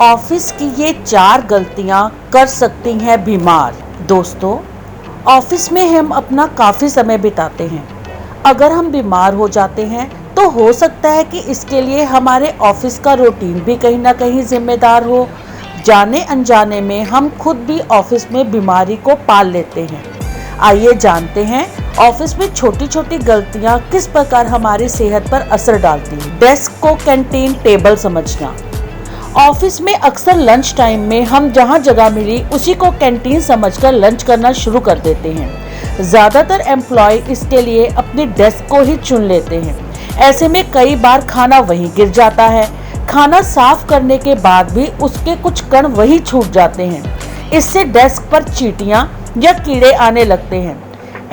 Office की ये 4 गलतियां कर सकती हैं बीमार। दोस्तों, ऑफिस में हम अपना काफ़ी समय बिताते हैं। अगर हम बीमार हो जाते हैं तो हो सकता है कि इसके लिए हमारे ऑफिस का रूटीन भी कहीं ना कहीं जिम्मेदार हो। जाने अनजाने में हम खुद भी ऑफिस में बीमारी को पाल लेते हैं। आइए जानते हैं ऑफिस में छोटी छोटी गलतियां किस प्रकार हमारी सेहत पर असर डालती हैं। डेस्क को कैंटीन टेबल समझना। ऑफिस में अक्सर लंच टाइम में हम जहां जगह मिली उसी को कैंटीन समझकर लंच करना शुरू कर देते हैं। ज़्यादातर एम्प्लॉय इसके लिए अपनी डेस्क को ही चुन लेते हैं। ऐसे में कई बार खाना वहीं गिर जाता है। खाना साफ करने के बाद भी उसके कुछ कण वहीं छूट जाते हैं। इससे डेस्क पर चींटियां या कीड़े आने लगते हैं।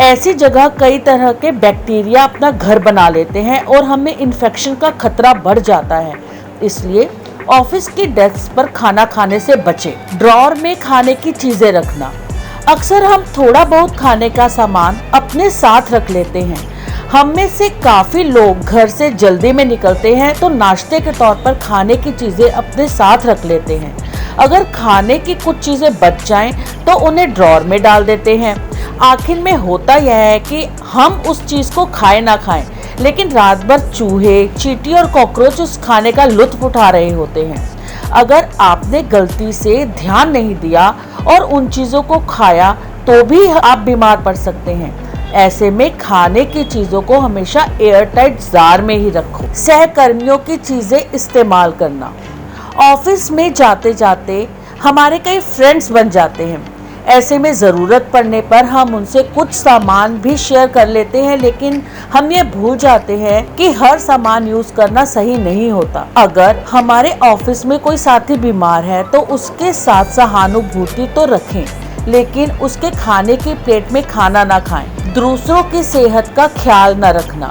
ऐसी जगह कई तरह के बैक्टीरिया अपना घर बना लेते हैं और हमें इन्फेक्शन का खतरा बढ़ जाता है। इसलिए ऑफिस की डेस्क पर खाना खाने से बचें। ड्रॉअर में खाने की चीजें रखना। अक्सर हम थोड़ा बहुत खाने का सामान अपने साथ रख लेते हैं। हम में से काफी लोग घर से जल्दी में निकलते हैं तो नाश्ते के तौर पर खाने की चीजें अपने साथ रख लेते हैं। अगर खाने की कुछ चीजें बच जाएं तो उन्हें ड्रॉअर में डाल देते हैं। आखिर में होता यह है कि हम उस चीज को खाएं ना खाएं, लेकिन रात भर चूहे, चींटी और कॉकरोच उस खाने का लुत्फ उठा रहे होते हैं। अगर आपने गलती से ध्यान नहीं दिया और उन चीज़ों को खाया तो भी आप बीमार पड़ सकते हैं। ऐसे में खाने की चीज़ों को हमेशा एयरटाइट जार में ही रखो। सहकर्मियों की चीज़ें इस्तेमाल करना। ऑफिस में जाते जाते हमारे कई फ्रेंड्स बन जाते हैं। ऐसे में ज़रूरत पड़ने पर हम उनसे कुछ सामान भी शेयर कर लेते हैं, लेकिन हम ये भूल जाते हैं कि हर सामान यूज़ करना सही नहीं होता। अगर हमारे ऑफिस में कोई साथी बीमार है तो उसके साथ सहानुभूति तो रखें, लेकिन उसके खाने की प्लेट में खाना ना खाएं। दूसरों की सेहत का ख्याल न रखना।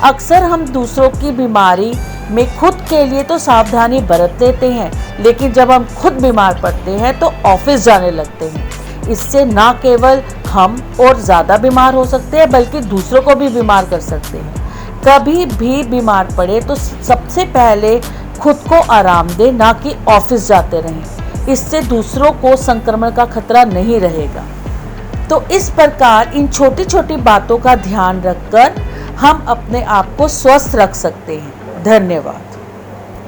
अक्सर हम दूसरों की बीमारी में खुद के लिए तो सावधानी बरत लेते हैं, लेकिन जब हम खुद बीमार पड़ते हैं तो ऑफिस जाने लगते हैं। इससे ना केवल हम और ज़्यादा बीमार हो सकते हैं बल्कि दूसरों को भी बीमार कर सकते हैं। कभी भी बीमार पड़े तो सबसे पहले खुद को आराम दें, ना कि ऑफिस जाते रहें। इससे दूसरों को संक्रमण का खतरा नहीं रहेगा। तो इस प्रकार इन छोटी छोटी बातों का ध्यान रखकर हम अपने आप को स्वस्थ रख सकते हैं। धन्यवाद।